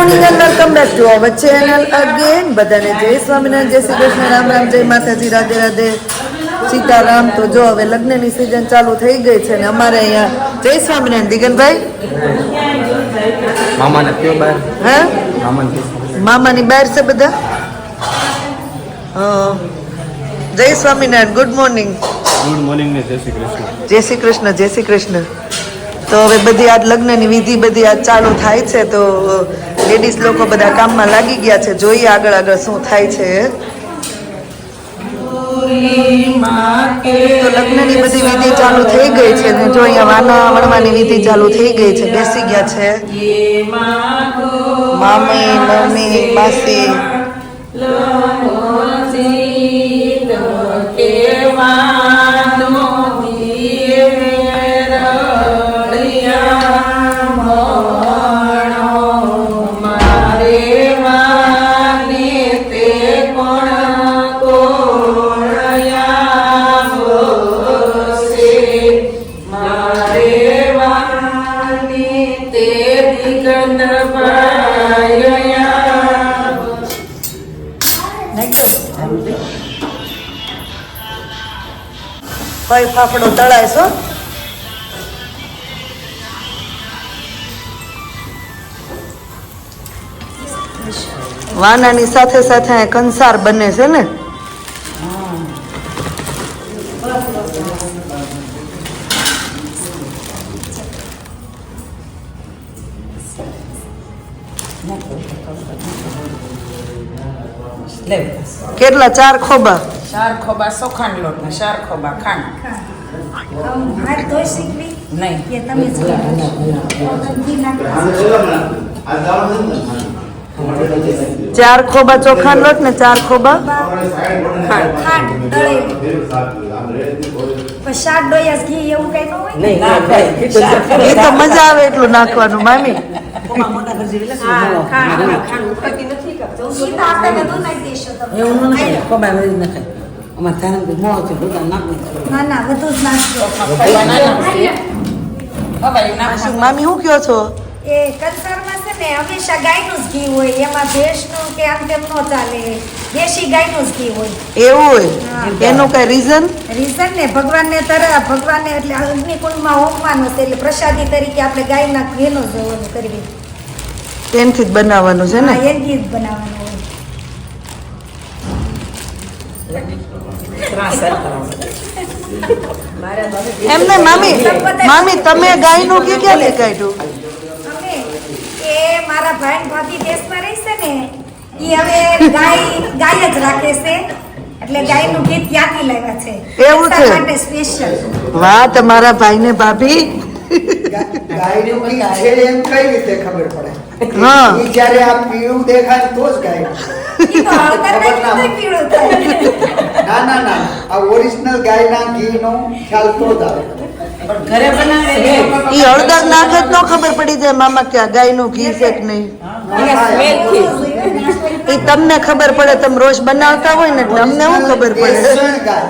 Welcome back to our channel again. બધાને જય સ્વામિનારાયણ, જય શ્રી કૃષ્ણ, રામ રામ, જય માતાજી, રાધે રાધે, સીતારામ. તો જો હવે લગ્નની સિઝન ચાલુ થઈ ગઈ છે ને અમારે અહીંયા જય સ્વામિનારાયણ દિગનભાઈ મામાને કયો બાર હે મામાની બહાર છે બધા. જય Swaminarayan, good morning. Good morning ને જય શ્રી કૃષ્ણ. જય શ્રી કૃષ્ણ, જય શ્રી કૃષ્ણ. તો હવે બધી આજ લગ્નની વિધિ બધી આજ ચાલુ થાય છે. તો લેડીઝ લોકો બધા કામમાં લાગી ગયા છે. જોઈએ આગળ આગળ શું થાય છે. તો લગ્નની બધી વિધિ ચાલુ થઈ ગઈ છે ને જો અહીંયા વાના વણવાની વિધિ ચાલુ થઈ ગઈ છે. બેસી ગયા છે મામી, મમ્મી, માસી. ભાઈ ફાફડો તળાય છો. વાનાની સાથે સાથે કંસાર બને છે ને. કેટલા? 4 ખોબા. 4 ખોબા સોખાંડ લોટ ને 4 ખોબા ખાંડ. હાથ ધોઈ શીખવી નહીં કે તમે જ ચાર ખોબા ચોખાનો લોટ ને 4 ખોબા ખાંડ દળેલી પણ શાક ડોયાસ ઘી એવું કઈ ન હોય એ તો મજા આવે એટલું નાખવાનું મામી. ઈ તો આપણે બધું નાખી દેશો તમે. ના ના બધું જ નાખજો. મામી શું કયો છો? એ કંસારમાં છે ને હંમેશા ગાયનું જ ઘી હોય, એમાં ભેંસનું કે આમ તેમ ન ચાલે, દેશી ગાયનું જ ઘી હોય. એવું હોય એનું કઈ રીઝન ને ભગવાનને એટલે અગ્નિકુંડમાં હોમવાનું છે એટલે પ્રસાદી તરીકે આપણે ગાયના ઘીનું જ હોવાનું કરવી. તેનથી જ બનાવવાનું છે ને. હા, એનથી જ બનાવવાનું હોય. એમને મામી તમે ગાયનું ઘી ક્યાંથી કાઢ્યું? અમે એ મારા ભાઈ ને ભાભી દેશમાં રહેશે ને ઈ હવે ગાય જ રાખે છે એટલે ગાયનું ઘી ત્યાંથી લાવ્યા છે. એવું છે? માટે સ્પેશિયલ. વાહ, તમારા ભાઈ ને ભાભી. ગાયનું ઘી છે એમ કઈ રીતે ખબર પડે? હા, ઈ જ્યારે આ પીળું દેખાય તો જ ગાય. ઈ તો હળદર નાખી પીળું થાય. ના આ ઓરિજિનલ ગાયના ઘીનો ખ્યાલ તો જ આવે. પણ ઘરે બનાવે ઈ હળદર નાખે જ ન ખબર પડી જાય મામા કે આ ગાયનું ઘી છે કે નહીં. એ તમને ખબર પડે, તમે રોજ બનાવતા હોય ને એટલે અમને શું ખબર પડે. બેસણ ગાય.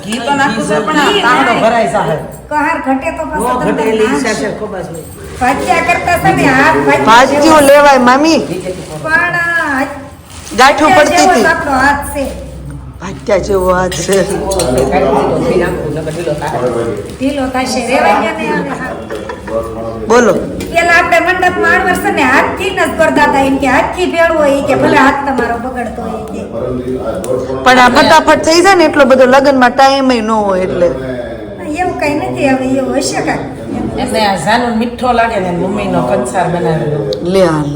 ઘી તો નાખવું છે પણ આ તાંડો ભરાય છે. કહાર ઘટે તો પાછો તમને ભાજ્યા કરતા છે ને હાથ ભાજ્યું લેવાય મામી, પણ ગાંઠું પડતી હતી. આપણો હાથ છે ભાજ્યા જેવો હાથ છે. ઢીલો થશે રેવાય ને હવે હાથ. બોલો. પેલા આપણે મંડપમાં 8 વર્ષ ને હાથથી ન જ કરતા હતા એમ કે હાથથી ભેળવો હોય કે ભલે હાથ તમારો બગડતો હોય કે પણ આ ફટાફટ થઈ જાય ને એટલો બધો લગ્નમાં ટાઈમ ન હોય એટલે એવું કઈ નથી. હવે એવું હશે કાંઈ. એટલે આ જાનું મીઠો લાગે ને મમ્મીનો કંસાર બનાવેલો. લે હાલ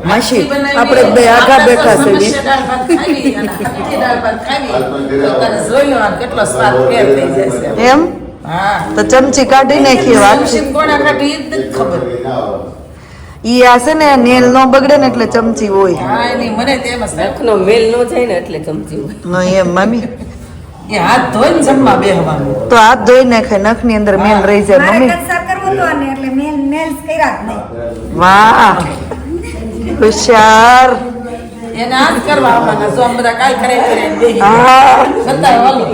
માસી આપણે બે આગા બેઠા છે. દાળ ભાત ખાવી અને આખી દાળ ભાત ખાવી તો તારે જોઈ લો આ કેટલો સ્વાદ ફેર થઈ જશે. એમ હા, તો ચમચી કાઢી નાખી વાત. મશીન કોણે કાઢી ઈ જ નથી ખબર. ઈ આ છે ને નેલ નો બગડે ને એટલે ચમચી હોય. હા, એની મને તેમ જ થાય. નખનો મેલ ન જાય ને એટલે ચમચી હોય. હા એમ મામી. એ હાથ ધોઈને જમવા બેહવાનું. તો હાથ ધોઈ નાખે, નખ ની અંદર મેલ રહી જાય મારે મમ્મી. કંસાર કરવો તો અને એટલે મેં નેલ્સ કર્યા જ નહીં. વાહ હોશિયાર. એને આજ કરવા આવવાના. જો આમ બધા કાલ કરે બેહી. હા બતાવો હાલો.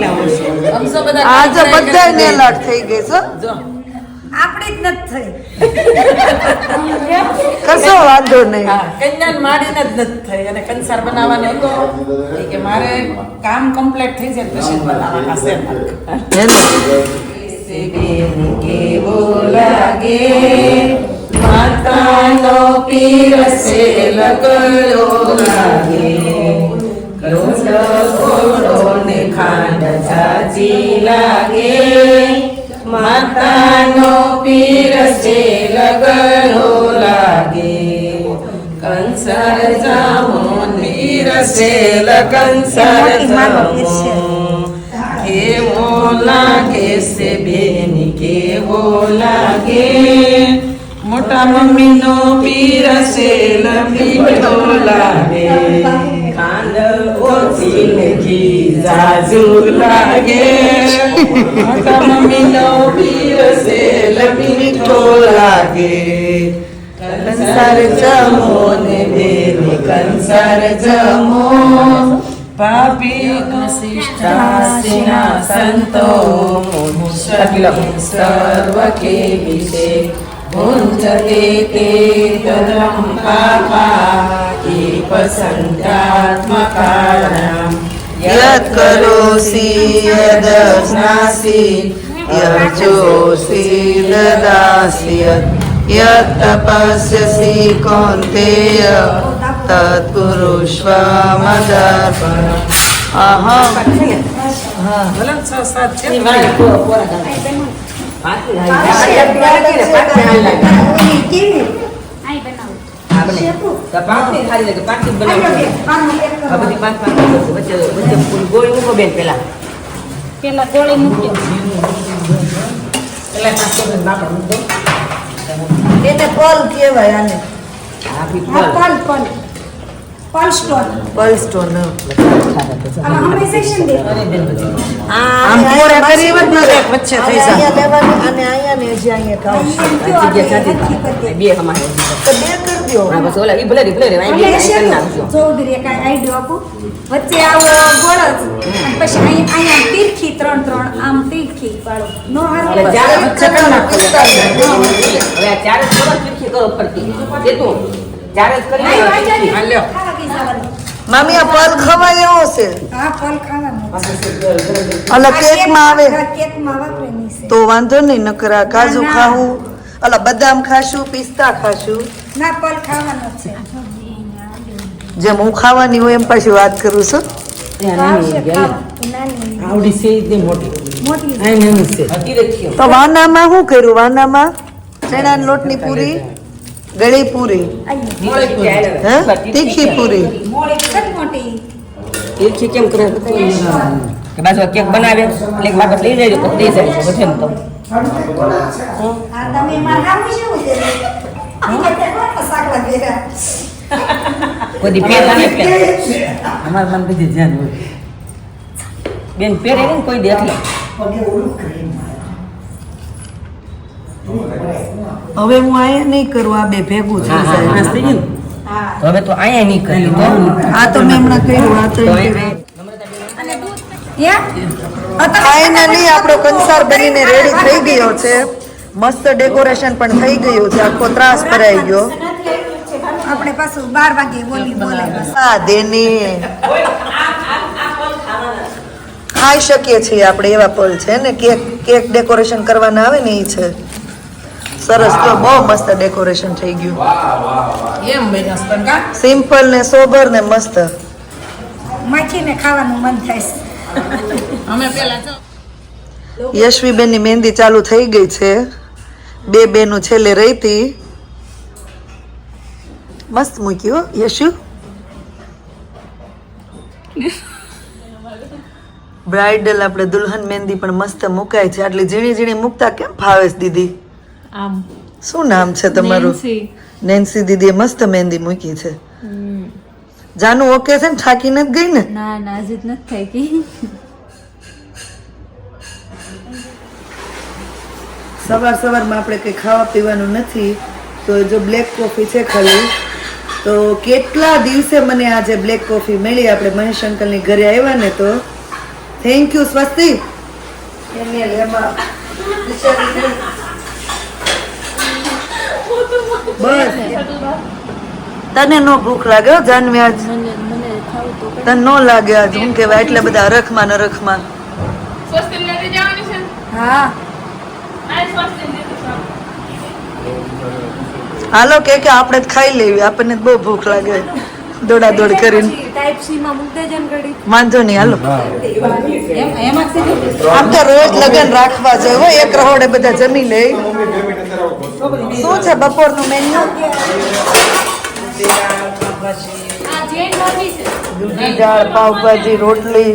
આમ જો બધા આજે બધા નેલ આર્ટ થઈ ગઈ છે. જો આપણી જ નથી કશો વાંધો નહીં. હા કન્યાન માડીને જ નથી થઈ અને કંસાર બનાવવાનો હતો એ કે મારે કામ કમ્પ્લીટ થઈ જાય પછી જ બનાવવાના છે હે ને? કેવો લાગે માતાનો પીરસે લગડો લાગે લોટો ને ખાંડ જાજી લાગે માતાનો પીરસે લગડો લાગે કંસાર જામોન પીરસે કંસાર જામોન કેવો લાગે છે બેની કેવો લાગે મોટા મમ્મીનો પીરસે મીઠો લાગે ખાંડ ઓછી ને ઘી જાજુ લાગે મોટા મમ્મીનો પીરસે મીઠો લાગે કંસાર જમો ને બેની કંસાર જમો પાપી શિષ્ટાસીના સંતો સર્વ કે વિશે ભૂંજતે તે તદમ પાપા પસંતાત્મકારમ યત કરોસી યદસ્નાસી યજોસી દદાસી યત તપસ્યસી કૌંતેય તત્પુરુષ્વ મદર્પણ અહમ. ભલન સાત છે પેલા ગોળી મૂકજો એને પલ કહેવાય આને. પલ સ્ટોન પલ સ્ટોન. આમાં હંમેશા છે ને આમ પૂરા કરી વચ્ચે થઈ જાય અહીંયા લેવાની અને અહીંયા ને જે અહીંયા ખાવ બે અમારે તો બે કરી દો. હા બસ ઓલા ઈ ભલે રી ભલે રે આ બે કરી નાખજો ચૌધરી એક આઈડિયો આપું વચ્ચે આવો ગોળ જ અને પછી અહીંયા તીરખી ત્રણ આમ તીરખી વાળો નો હારો એટલે જ્યારે વચ્ચે કરી નાખો હવે આ ચાર જ કરો તીખી કરો ફરતી તે તું ચાર જ કરી તીખી. હાલ્યો મામી આ પલ ખવાય એવો છે હા ફળ ખાવાનું અલા કેક માં આવે કેકમાં વાપરેની છે તો વાંધો નહીં. નકરા કાજુ ખાવું અલા બદામ ખાશું પિસ્તા ખાશું ના ફળ ખાવાનો છે જેમ હું ખાવાની હોય એમ પાછી વાત કરું છું. ભાવશે ખાવા. નાની આવડી છે ઈ મોટી મોટી આ નાની છે હતી રખ્યો તો વાનામાં શું કર્યું? વાનામાં ચણાના લોટની પૂરી ગળી પૂરી હે તીખી પૂરી મોળી છે મોટી તીખી કેમ કરે કે બાજુ કેક બનાવે એટલે વાપસ લઈ જાય તો લઈ જાય વધે ને તો આ તમે મારા હાવ શું છે આ તે કોણ સાકલા દેરા કોઈ દી પેર ના એટલે અમાર મન બધી ધ્યાન હોય બેન પહેરે ને કોઈ દે એટલે હવે હું આયા નહીં કરું. આ બે ભેગું થઈ જાય. નાસ્તો થઈ ગયો ને? હા તો હવે તો અહીંયા નહીં કરી તો આ તો મેં હમણાં કર્યું. આ તો ફાઇનલી આપણો કંસાર બનીને રેડી થઈ ગયો છે. મસ્ત ડેકોરેશન પણ થઈ ગયું છે. આખો ત્રાસ ભરાઈ ગયો. આપણે પાછું 12 વાગે બોલી બોલાય આ દેની ખાઈ શકીએ છીએ આપણે એવા પલ છે ને. કેક ડેકોરેશન કરવાના આવે ને એ છે. સરસ તો બહુ મસ્ત ડેકોરેશન થઈ ગયું. એમ બન્યો છે કા સિમ્પલ ને સોબર ને મસ્ત. માખીને ખાવાનું મન થાય છે અમે પેલા જો યશવીબેનની મહેંદી ચાલુ થઈ ગઈ છે. બે બેનું છેલ્લે રહી હતી. મસ્ત મૂક્યું હો, યશુ. બ્રાઇડલ આપણે દુલ્હન મહેંદી પણ મસ્ત મુકાય છે. આટલી ઝીણી ઝીણી મૂકતા કેમ ફાવે છે દીદી? આમ શું નામ છે તમારું? નેન્સી. નેન્સી દીદીએ મસ્ત મહેંદી મૂકી છે. જાનું ઓકે છે ને? થાકી નથી ગઈ ને? ના ના હજી જ નથી થઈ ગઈ સવાર સવારમાં આપણે કંઈ ખાવા પીવાનું નથી તો જો બ્લેક કોફી છે ખાલી. તો કેટલા દિવસે મને આજે બ્લેક કોફી મળી. આપણે મહેશ અંકલની ઘરે આવ્યા ને તો થેન્ક યુ સ્વસ્તિ. તને નો ભૂખ લાગે હો જાનવી આજ? મને ખાવું તો તને નો લાગે આજ? હું કેવાય એટલે બધા અરખમાં ને અરખમાં. હા હાલો કે આપણે જ ખાઈ લેવી, આપણને જ બહુ ભૂખ લાગે દોડા દોડ કરીને. ટાઈપ સી માં મૂકી દેજે ને ઘડી. વાંધો નહીં હાલો. એમાં આમ તો રોજ લગન રાખવા જોઈએ હો, એક રહોડે બધા જમી લે. શું છે બપોરનું મેન્યુ? આ જૈન ભાભી છે. દૂધી દાળ, પાવભાજી, રોટલી,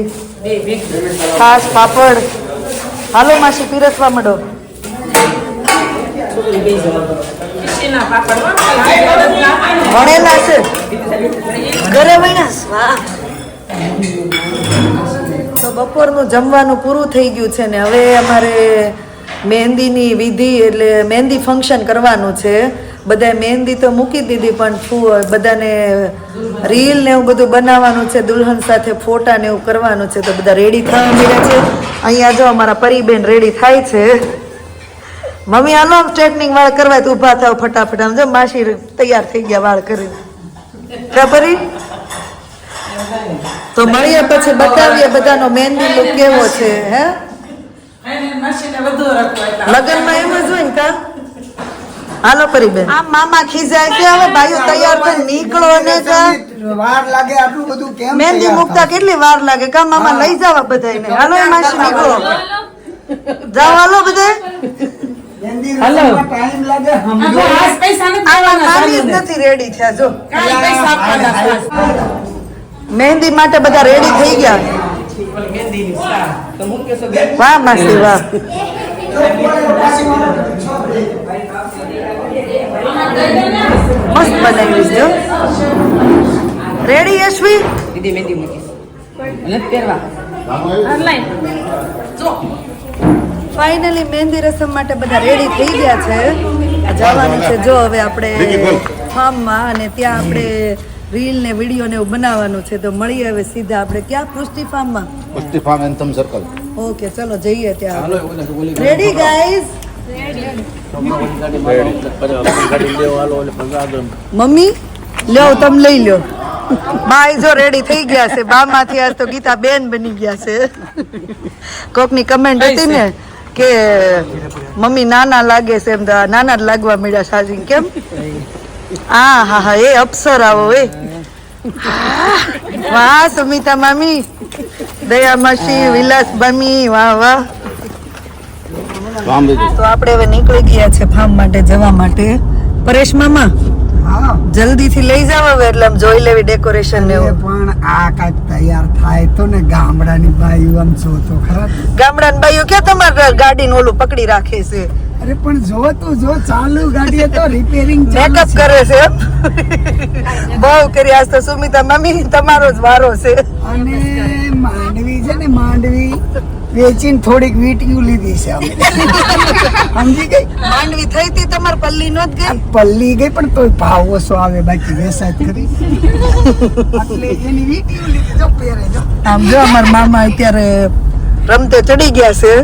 છાશ, પાપડ. હાલો માસી પીરસવા માંડો. ખુશીના પાપડ ભણેલા છે ઘરે વણ્યા? વાહ. તો બપોરનું જમવાનું પૂરું થઈ ગયું છે ને હવે અમારે મહેંદીની વિધિ એટલે મહેંદી ફંક્શન કરવાનું છે. બધાએ મહેંદી તો મૂકી દીધી પણ બધાને રીલ ને એવું બધું બનાવવાનું છે, દુલ્હન સાથે ફોટા ને એવું કરવાનું છે. તો બધા રેડી થવા મળ્યા છે. અહીંયા જો અમારા પરીબેન રેડી થાય છે. મમ્મી આનો સ્ટ્રેટનિંગ વાળ કરવા તો ઊભા થાવ ફટાફટ. આમ જો માસી તૈયાર થઈ ગયા વાળ કરીને. ખબરી તો મળીએ પછી બતાવીએ બધાનો મહેંદી લુક કેવો છે. હે મશીને વધુ રાખવા એટલે લગનમાં એમ જ હોય ને કા? હાલો પરીબેન. આમ મામા ખીજાય કે હવે ભાઈઓ તૈયાર થઈ નીકળો ને કા? વાર લાગે આટલું બધું કેમ? મહેંદી મૂકતા કેટલી વાર લાગે કા? મામા લઈ જાવા બધાને. હાલો એ માસી નીકળો. જાઓ હાલો બધા. ટાઈમ લાગે સમજો. હાથ પૈસા નથી આવા આપવાના મામી જ સામે. નથી રેડી થયા જો. કાંઈ પૈસા આપવાના સામે. મહેંદી માટે બધા રેડી થઈ ગયા. વાહ માસી વાહ. મસ્ત બનાવી છે. રેડી યશવી? મહેંદી મૂકીશ નથી પહેરવા. ફાઇનલી મહેંદી રસમ માટે બધા રેડી થઈ ગયા છે. જવાનું છે જો હવે આપણે ફાર્મમાં અને ત્યાં આપણે રીલ ને વિડીયો ને એવું બનાવવાનું છે. તો મળીએ હવે સીધા આપણે ક્યાં? પૃષ્ટિ ફાર્મમાં. પૃષ્ટિ ફાર્મ એન્થમ સર્કલ. ઓકે ચલો જઈએ ત્યાં. Ready guys? મમ્મી લ્યો તમે લઈ લ્યો. બાઈ જો રેડી થઈ ગયા છે. બા માંથી આજ તો ગીતા બેન બની ગયા છે. કોકની કમેન્ટ હતી ને કે મમ્મી નાના લાગે છે, એમ તો નાના જ લાગવા મળ્યા સાજી. કેમ? હા હા હા એ અપ્સર આવો એ. વાહ સુમિતા મામી, દયા માસી, વિલાસ મામી, વાહ વાહ. તો આપણે હવે નીકળી ગયા છે ફાર્મ માટે જવા માટે. પરેશ મામા હા જલ્દી થી લઈ જાવ હવે એટલે આમ જોઈ લેવી ડેકોરેશન ને એવું. પણ આ કાંઈક તૈયાર થાય તો ને ગામડાની બાયું આમ જો તો ખરા. ગામડાની બાઈઓ ક્યાં તમારા ગાડીનું ઓલું પકડી રાખે છે? અરે પણ જો તું જો ચાલુ ગાડીએ તો રિપેરિંગ મેકઅપ કરે છે એમ? બહુ કરી આજ તો સુમિતા મમ્મી તમારો જ વારો છે. અને માંડવી છે ને માંડવી વેચીને થોડીક વીટીયું લીધી છે અમે. સમજી ગઈ? માંડવી થઈ હતી તમારે પલ્લી નો જ આ ગઈ? પલ્લી ગઈ પણ તોય ભાવ ઓછો આવે બાકી વેસાત કરી એટલે એની વીટીયું લીધી જો પહેરે જો. આમ જો અમારા મામા અત્યારે રમતે ચડી ગયા છે.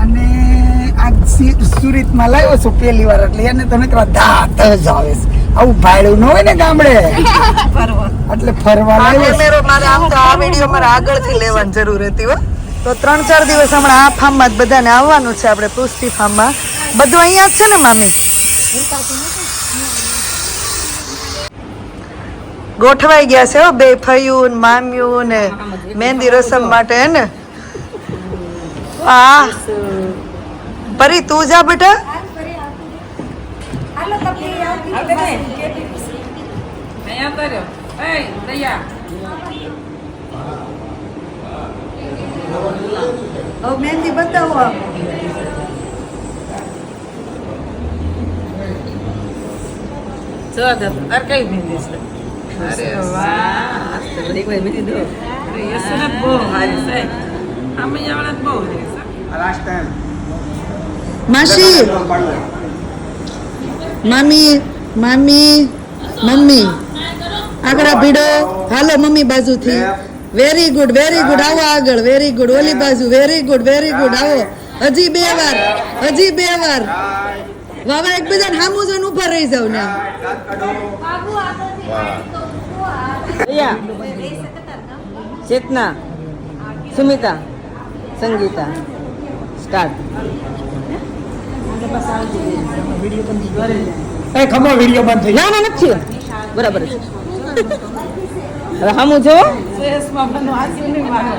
અને આ સુરતમાં લાવ્યો છું પહેલી વાર એટલે એને તો મિત્રો દાંત જ આવે છે. આવું ભાડું ન હોય ને ગામડે એટલે ફરવા આ લાવ્યો છે. કેમેરો મારે આમ તો આ વિડીયો મારે આગળથી લેવાની જરૂર હતી હો. તો 3-4 દિવસ હમણાં આ ફાર્મમાં જ બધાને આવવાનું છે આપણે પૃષ્ટિ ફાર્મમાં. બધું અહીંયા જ છે ને મામી? ગોઠવાઈ ગયા છે હો બે ફયું ને મામ્યું ને મહેંદી રસમ માટે હે ને. આ પરી તું જા બેટા. હાલો તમને આવતી અહીંયા કર્યો એ દયા હવે મહેંદી બતાવો આમ. જો અર કઈ મહેંદી છે. અરે વાહ એક વાર મહેંદી દો. યસનત બહુ સારી છે. આમે આવડત બહુ સારી છે. લાસ્ટ ટાઈમ માસી મામી મામી મમ્મી આગળ ભીડો હાલો મમ્મી બાજુથી. વેરી ગુડ આવો આગળ. વેરી ગુડ ઓલી બાજુ. વેરી ગુડ આવો. હજી બે વાર વાવા એકબીજાને સામું જોઈને ઊભા રહી જાવ ને ચેતના, સુમિતા, સંગીતા, સ્ટાર્ટ. એ ખમો વિડીયો બંધ થઈ ના ના નથી બરાબર છે. હવે સામું જો. શ્રેષ્ઠમાં બનવું આશી નહીં મારે.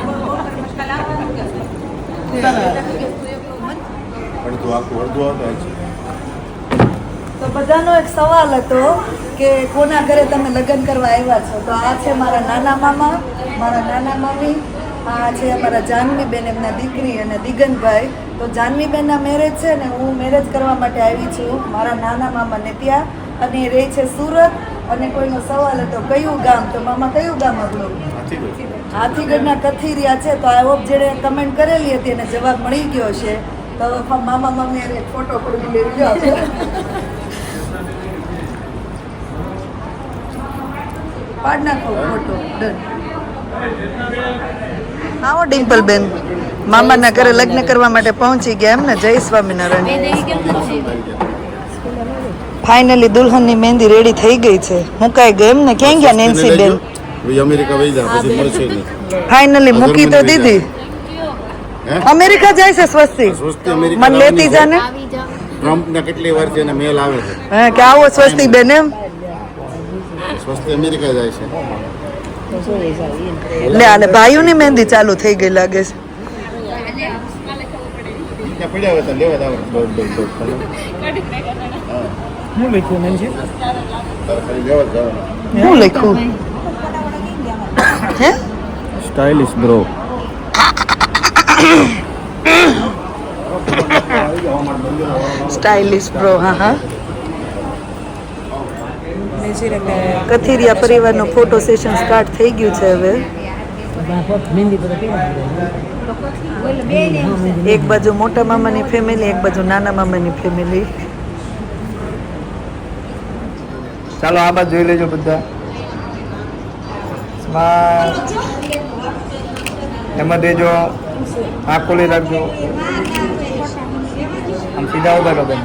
તો બધાનો એક સવાલ હતો કે કોના ઘરે તમે લગ્ન કરવા આવ્યા છો તો આ છે મારા નાના મામા, મારા નાના મમ્મી, આ છે અમારા જાહ્નવીબેન એમના દીકરી અને દિગંતભાઈ. તો જાહ્નવીબેનના મેરેજ છે ને હું મેરેજ કરવા માટે આવી છું મારા નાના મામાને ત્યાં અને એ રહે છે સુરત. અને કોઈનો સવાલ હતો કયું ગામ તો મામા કયું ગામ આપણું હાથીગઢના કથિરિયા છે. તો આ હોપ જેણે કમેન્ટ કરેલી હતી એને જવાબ મળી ગયો છે. તો મામા મમ્મી એક ફોટો પડી લઈ ગયો પાડ નાખો ફોટો ડન. આવો ડિમ્પલ બેન મામાના ઘરે લગ્ન કરવા માટે પહોંચી ગયા એમ ને. જય સ્વામિનારાયણ. ફાઇનલી દુલ્હનની મહેંદી રેડી થઈ ગઈ છે, મુકાઈ ગઈ એમ ને. ક્યાં ગયા નેન્સી બેન? અમેરિકા વહી જા પછી મળશે નહીં. ફાઇનલી મૂકી તો દીધી. અમેરિકા જાય છે સ્વસ્તી. મને લેતી જાને. ટ્રમ્પ ને કેટલી વાર છે મેલ આવે છે હે કે આવો સ્વસ્તી બેન એમ. સ્વસ્તી અમેરિકા જાય છે. લે આલે ભાઈઓની મહેંદી ચાલુ થઈ ગઈ લાગે છે. ત્યાં પડ્યા હોય તો લેવા જ આવે. હું લખ્યું નહીં છે તારે ખાલી લેવા જ જવાનું. શું લખ્યું હે? Stylish bro. Stylish bro. હા હા. કથિરિયા પરિવારનો ફોટો સેશન સ્ટાર્ટ થઈ ગયું છે હવે. એક બાજુ મોટા મામાની ફેમિલી, એક બાજુ નાના મામાની ફેમિલી. ચાલો આ બાજુ જોઈ લેજો બધા. સ્માઈલ એમાં દેજો, આંખ ખોલી રાખજો. આમ સીધા ઉભા રહો બેન.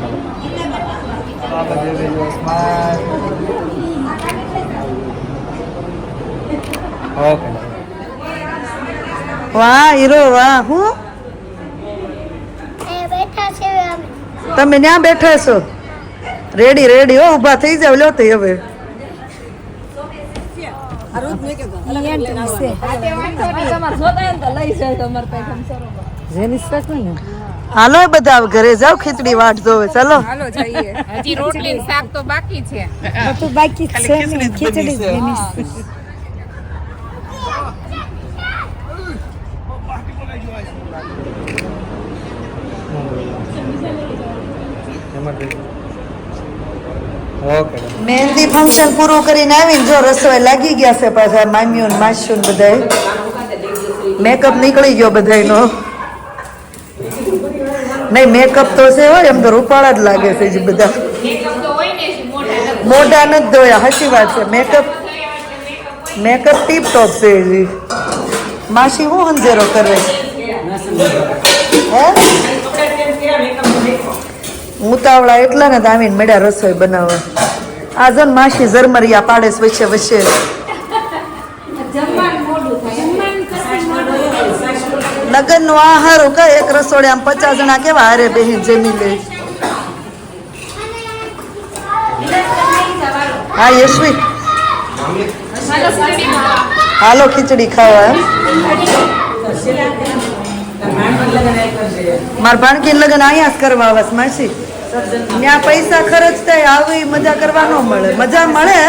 આ બાજુ જોઈ લેજો. સ્માઈલ. ઓકે. વાહ હીરો વાહ. હું તમે ત્યાં બેઠા છો? રેડી રેડી હો, ઊભા થઈ જાવ. લો તો હવે હાલો બધા ઘરે જાવ, ખીચડી વાટ જોવે. ચાલો હજી રોટલી શાક તો બાકી છે. બાકી છે ને, ખીચડી જ બની છે. ઓકે. મહેંદી ફંક્શન પૂરું કરીને આવીને જો રસોઈ લાગી ગયા છે પાછા મામીઓ ને માસીઓ ને બધાય. મેકઅપ નીકળી ગયો બધાયનો. નહીં મેકઅપ તો છે હોય એમ તો રૂપાળા જ લાગે છે જે બધા. મોઢા નથી ધોયા, સાચી વાત છે. મેકઅપ ટીપ ટોપ છે હજી. માસી હું અંધેરો કરે હે? ઉતાવળા એટલા ને આવીને મેળા રસોઈ બનાવવા. આ જન માસી ઝરમરિયા પાડે છે વચ્ચે વચ્ચે. લગ્ન નું આ હારું કઈ એક રસોડે આમ 50 જણા કેવા હારે બેહીન જમી લે. હા યશવી હાલો ખીચડી ખાવા. એમ મારા ભાણકી લગ્ન અહીંયા જ કરવા આવે છે માસી. ત્યાં પૈસા ખર્ચ થાય, આવી મજા કરવા ન મળે. મજા મળે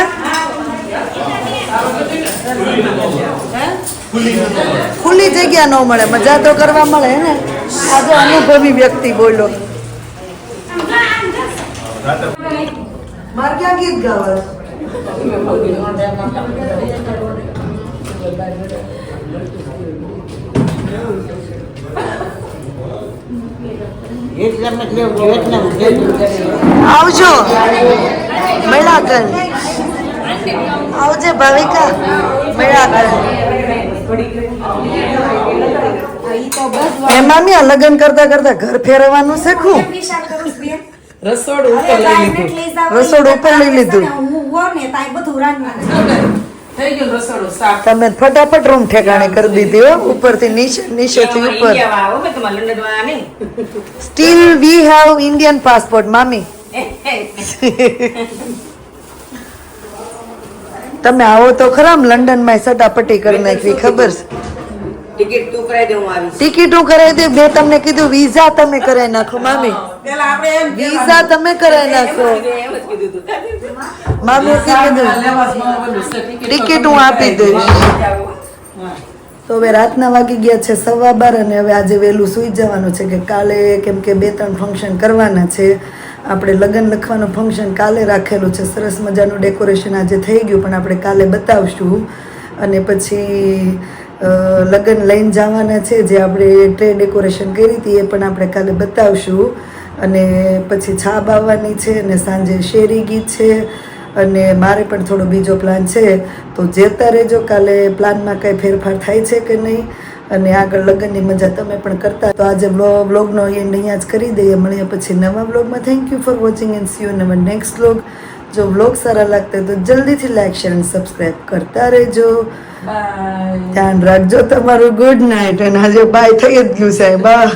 ખુલ્લી જગ્યા ન મળે, મજા તો કરવા મળે ને. આજે અનુભવી વ્યક્તિ બોલો. મારે ક્યાં ગીત ગાવા? આવજો મેળા કર. આવજે ભાવિકા મેળા કર. એ મામી આ લગ્ન કરતા કરતા ઘર ફેરવવાનું શીખવું. રસોડું ઉપર હવે લઈ ગાયને લીધું. લઈ જાવ રસોડું ઉપર લઈ લીધું. હું હોઉં ને તાય બધું રાંધવાનું. થઈ ગયું રસોડું સાફ. તમે ફટાફટ રૂમ ઠેકાણે કરી દીધી હો, ઉપરથી નીચેથી ઉપર. ઇન્ડિયામાં આવો કે તમારે લંડનમાં નહીં steel we have Indian passport મામી. તમે આવો તો ખરા લંડનમાં સટાપટી કરી નાખવી ખબર છે. ટિકિટ તું કરાવી દે હું આવીશ ટિકિટ હું કરાવી દે. મેં તમને કીધું વિઝા તમે કરાવી નાખો મામી. પેલા આપણે એમ વિઝા તમે કરાવી નાખો એમ જ કીધું તું મામી કીધું ટિકિટ હું આપી દઈશ. તો હવે રાતના વાગી ગયા છે 12:15 અને હવે આજે વહેલું સૂઈ જવાનું છે કે કાલે કેમ કે 2-3 ફંક્શન કરવાના છે. આપણે લગ્ન લખવાનું ફંક્શન કાલે રાખેલું છે. સરસ મજાનું ડેકોરેશન આજે થઈ ગયું પણ આપણે કાલે બતાવશું. અને પછી લગ્ન લઈને જવાના છે જે આપણે ટ્રે ડેકોરેશન કરી હતી એ પણ આપણે કાલે બતાવશું. અને પછી છાબ આવવાની છે અને સાંજે શેરી ગીત છે અને મારે પણ થોડો બીજો પ્લાન છે. તો જેતા રહેજો કાલે પ્લાનમાં કંઈ ફેરફાર થાય છે કે નહીં અને આગળ લગ્નની મજા તમે પણ કરતા. તો આજે વ્લોગનો એન્ડ અહીંયા જ કરી દઈએ. મળીએ પછી નવા વ્લોગમાં. Thank you for watching and C you in our next vlog. જો વ્લોગ સારા લાગતા હોય તો જલ્દીથી લાઈક શેર અને સબસ્ક્રાઈબ કરતા રહેજો. બાય. ધ્યાન રાખજો તમારું. Good night. અને આજે બાય થઈ જ ગયું સાહેબ. બાય.